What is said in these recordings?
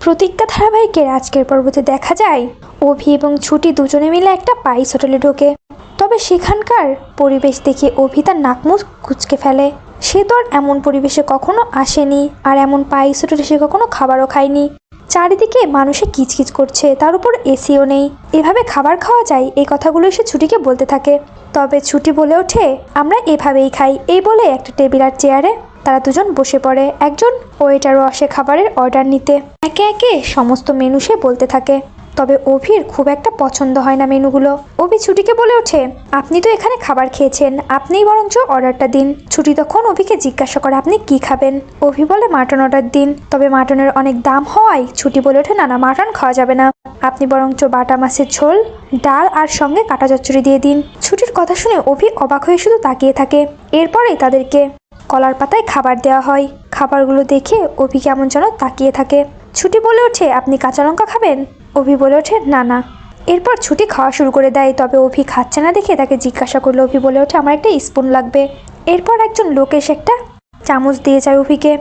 প্রতিজ্ঞা ধারাবাহিকের আজকের পর্বতে দেখা যায় অভি এবং ছুটি দুজনে মিলে একটা পাইস হোটেলে ঢোকে। তবে সেখানকার পরিবেশ দেখে অভি তার নাক মুখ কুঁচকে ফেলে। সে তো আর এমন পরিবেশে কখনো আসেনি, আর এমন পাইস হোটেলে সে কখনো খাবারও খায়নি। চারিদিকে মানুষে কিচকিচ করছে, তার উপর এসিও নেই। এভাবে খাবার খাওয়া যায়, এই কথাগুলো সে ছুটিকে বলতে থাকে। তবে ছুটি বলে ওঠে, আমরা এভাবেই খাই। এই বলে একটা টেবিল আর চেয়ারে তারা দুজন বসে পড়ে। একজন ওয়েটারও আসে খাবারের অর্ডার নিতে। একে একে সমস্ত মেনু সে বলতে থাকে। তবে অভির খুব একটা পছন্দ হয় না মেনুগুলো। অভি ছুটিকে বলে ওঠে, আপনি তো এখানে খাবার খেয়েছেন, আপনিই বরঞ্চ অর্ডারটা দিন। ছুটি তখন অভিকে জিজ্ঞাসা করে, আপনি কি খাবেন? অভি বলে, মাটন অর্ডার দিন। তবে মাটনের অনেক দাম হওয়ায় ছুটি বলে ওঠে, না না, মাটন খাওয়া যাবে না, আপনি বরঞ্চ বাটা মাছের ঝোল, ডাল আর সঙ্গে কাটা চচ্চড়ি দিয়ে দিন। ছুটির কথা শুনে অভি অবাক হয়ে শুধু তাকিয়ে থাকে। এরপরেই তাদেরকে কলার পাতায় খাবার দেওয়া হয়। খাবারগুলো দেখে অভি কেমন যেন তাকিয়ে থাকে। ছুটি বলে ওঠে, আপনি কাঁচা লঙ্কা খাবেন? অভি বলে ওঠে, না না। এরপর ছুটি খাওয়া শুরু করে দেয়। তবে অভি খাচ্ছে না দেখে তাকে জিজ্ঞাসা করলো। অভি বলে ওঠে, আমার একটা স্পুন লাগবে। এরপর একজন লোক এসে একটা চামচ দিয়ে যায় অভিকে।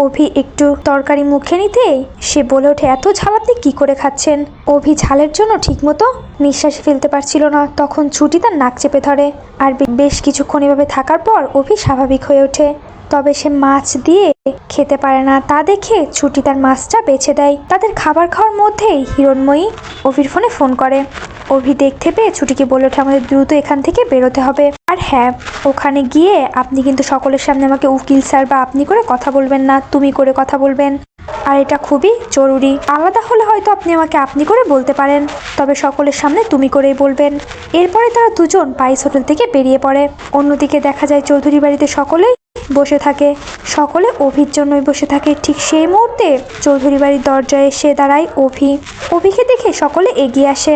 অভি একটু তরকারি মুখে নিতেই সে বলে ওঠে, এত ঝাল আপনি কি করে খাচ্ছেন? অভি ঝালের জন্য ঠিকমতো নিঃশ্বাস ফেলতে পারছিল না। তখন ছুটি তার নাক চেপে ধরে। আর বেশ কিছুক্ষণ এভাবে থাকার পর অভি স্বাভাবিক হয়ে ওঠে। তবে সে মাছ দিয়ে খেতে পারে না, তা দেখে ছুটি তার মাছটা বেছে দেয়। তাদের খাবার খাওয়ার মধ্যেই হিরণময়ী অভির ফোনে ফোন করে। অভি দেখতে পেয়ে ছুটিকে বলে ওঠে, আমাদের দ্রুত এখান থেকে বেরোতে হবে। আর হ্যাঁ, ওখানে গিয়ে আপনি কিন্তু সকলের সামনে আমাকে উকিল স্যার বা আপনি করে কথা বলবেন না, তুমি করে কথা বলবেন। আর এটা খুবই জরুরি। আলাদা হলে হয়তো আপনি আমাকে আপনি করে বলতে পারেন, তবে সকলের সামনে তুমি করেই বলবেন। এরপরে তারা দুজন পাইস হোটেল থেকে বেরিয়ে পড়ে। অন্যদিকে দেখা যায় চৌধুরী বাড়িতে সকলেই বসে থাকে। সকলে অভির জন্যই বসে থাকে। ঠিক সেই মুহূর্তে চৌধুরী বাড়ির দরজায় এসে দাঁড়ায় অভি। অভিকে দেখে সকলে এগিয়ে আসে।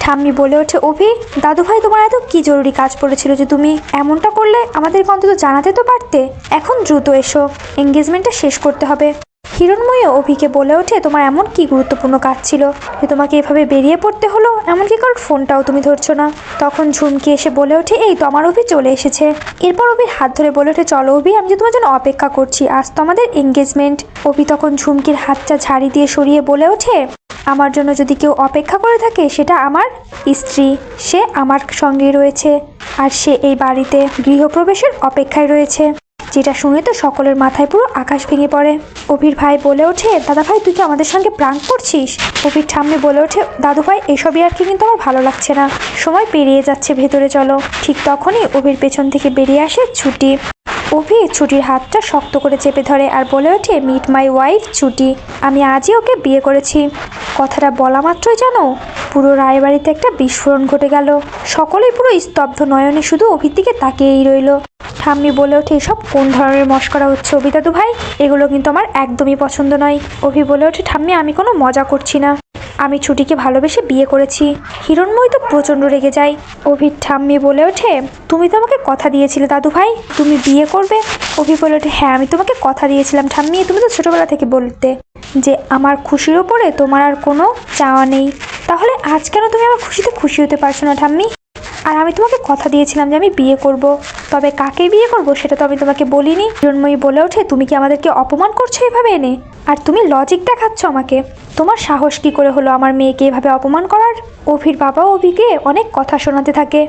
ঠাম্মি বলে ওঠে, অভি, দাদু ভাই তোমার এত কি জরুরি কাজ পড়েছিল যে তুমি এমনটা করলে? আমাদেরকে অন্তত জানাতে তো পারতে। এখন দ্রুত এসো, এঙ্গেজমেন্টটা শেষ করতে হবে। হিরণময়ী অভিকে বলে ওঠে, তোমার এমন কি গুরুত্বপূর্ণ কাজ ছিল যে তোমাকে এভাবে বেরিয়ে পড়তে হলো? এমনকি কারোর ফোনটাও তুমি ধরছো না। তখন ঝুমকি এসে বলে ওঠে, এই তো আমার অভি চলে এসেছে। এরপর অভির হাত ধরে বলে ওঠে, চলো অভি, আমি যে তোমার জন্য অপেক্ষা করছি, আজ তো আমাদের এঙ্গেজমেন্ট। অভি তখন ঝুমকির হাতটা ঝাড়ি দিয়ে সরিয়ে বলে ওঠে, আমার জন্য যদি কেউ অপেক্ষা করে থাকে সেটা আমার স্ত্রী। সে আমার সঙ্গেই রয়েছে, আর সে এই বাড়িতে গৃহপ্রবেশের অপেক্ষায় রয়েছে। যেটা শুনে তো সকলের মাথায় পুরো আকাশ ভেঙে পড়ে। অভির ভাই বলে ওঠে, দাদা ভাই, তুই কি আমাদের সঙ্গে প্রাঙ্ক করছিস? অভির ঠাম্মি বলে ওঠে, দাদু ভাই, এসবই আর কি কিন্তু আমার ভালো লাগছে না, সময় পেরিয়ে যাচ্ছে, ভেতরে চলো। ঠিক তখনই অভির পেছন থেকে বেরিয়ে আসে ছুটি। অভি ছুটির হাতটা শক্ত করে চেপে ধরে আর বলে ওঠে, মিট মাই ওয়াইফ ছুটি, আমি আজই ওকে বিয়ে করেছি। কথাটা বলা মাত্রই জানো পুরো রায়বাড়িতে একটা বিস্ফোরণ ঘটে গেল। সকলেই পুরো স্তব্ধ নয়নে শুধু অভির দিকে তাকিয়েই রইল। ঠাম্মি বলে ওঠে, এসব কোন ধরনের মশকরা হচ্ছে অভি দাদু ভাই? এগুলো কিন্তু আমার একদমই পছন্দ নয়। অভি বলে ওঠে, ঠাম্মি, আমি কোনো মজা করছি না, আমি ছুটিকে ভালোবেসে বিয়ে করেছি। হিরণময়ী তো প্রচণ্ড রেগে যায়। অভির ঠাম্মি বলে ওঠে, তুমি তো আমাকে কথা দিয়েছিলে দাদু ভাই, তুমি বিয়ে করবে। অভি বলে ওঠে, হ্যাঁ, আমি তোমাকে কথা দিয়েছিলাম ঠাম্মি, তুমি তো ছোটবেলা থেকে বলতে যে আমার খুশির ওপরে তোমার আর কোনো চাওয়া নেই। তাহলে আজ কেন তুমি আমার খুশিতে খুশি হতে পারছো না ঠাম্মি? আর আমি তোমাকে কথা দিয়েছিলাম যে আমি বিয়ে করব, তবে কাকে বিয়ে করব সেটা তো আমি তোমাকে বলিনি। হিরণময়ী বলে ওঠে, তুমি কি আমাদেরকে অপমান করছো এভাবে এনে? আর তুমি লজিক দেখাচ্ছ আমাকে? তোমার সাহস কি করে হলো আমার মেয়েকে এভাবে অপমান করার? অভির বাবা অভিকে অনেক কথা শোনাতে থাকে।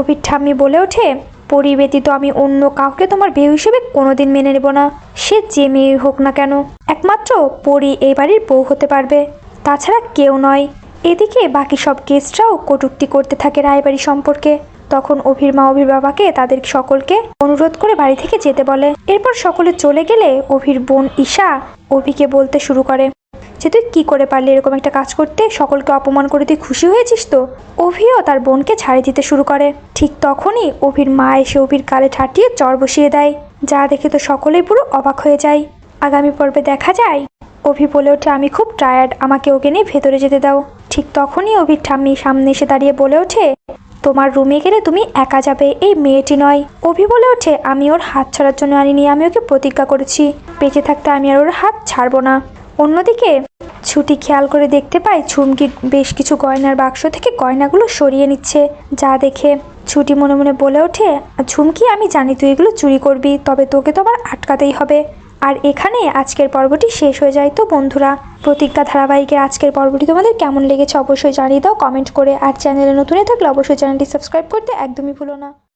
অভির ঠাম্মি বলে ওঠে, পরি ব্যতীত আমি অন্য কাউকে তোমার বিয়ে হিসেবে কোনোদিন মেনে নেব না, সে যে মেয়ে হোক না কেন। একমাত্র পরি এই বাড়ির বউ হতে পারবে, তাছাড়া কেউ নয়। এদিকে বাকি সব গেস্টরাও কটূক্তি করতে থাকে রায়বাড়ি সম্পর্কে। তখন অভির মা অভির বাবাকে তাদের সকলকে অনুরোধ করে বাড়ি থেকে যেতে বলে। এরপর সকলে চলে গেলে অভির বোন ঈশা অভিকে বলতে শুরু করে যে, তুই কি করে পারলি এরকম একটা কাজ করতে? সকলকে অপমান করে তুই খুশি হয়েছিস তো? অভিও তার বোনকে ছাড়ি দিতে শুরু করে। ঠিক তখনই অভির মা এসে অভির গালে ঠাটিয়ে চর বসিয়ে দেয়, যা দেখে তো সকলেই পুরো অবাক হয়ে যায়। আগামী পর্বে দেখা যায় অভি বলে ওঠে, আমি খুব টায়ার্ড, আমাকে ওকে নিয়ে ভেতরে যেতে দাও। ঠিক তখনই অভির ঠাম্মি সামনে এসে দাঁড়িয়ে বলে ওঠে, তোমার রুমে গেলে তুমি একা যাবে, এই মেয়েটি নয়। অভি বলে ওঠে, আমি ওর হাত ছাড়ার জন্য আনিনি, আমি ওকে প্রতিজ্ঞা করেছি বেঁচে থাকতে আমি আর ওর হাত ছাড়বো না। অন্যদিকে ছুটি খেয়াল করে দেখতে পায় ঝুমকি বেশ কিছু গয়নার বাক্স থেকে গয়নাগুলো সরিয়ে নিচ্ছে, যা দেখে ছুটি মনে মনে বলে ওঠে, ঝুমকি, আমি জানি তুই এগুলো চুরি করবি, তবে তোকে তো আবার আটকাতেই হবে। আর এখানে আজকের পর্বটি শেষ হয়ে যায়। তো বন্ধুরা, প্রতিজ্ঞা ধারাবাহিকের আজকের পর্বটি তোমাদের কেমন লেগেছে অবশ্যই জানিয়ে দাও কমেন্ট করে। আর চ্যানেলে নতুন থাকলে অবশ্যই চ্যানেলটি সাবস্ক্রাইব করতে একদমই ভুলো না।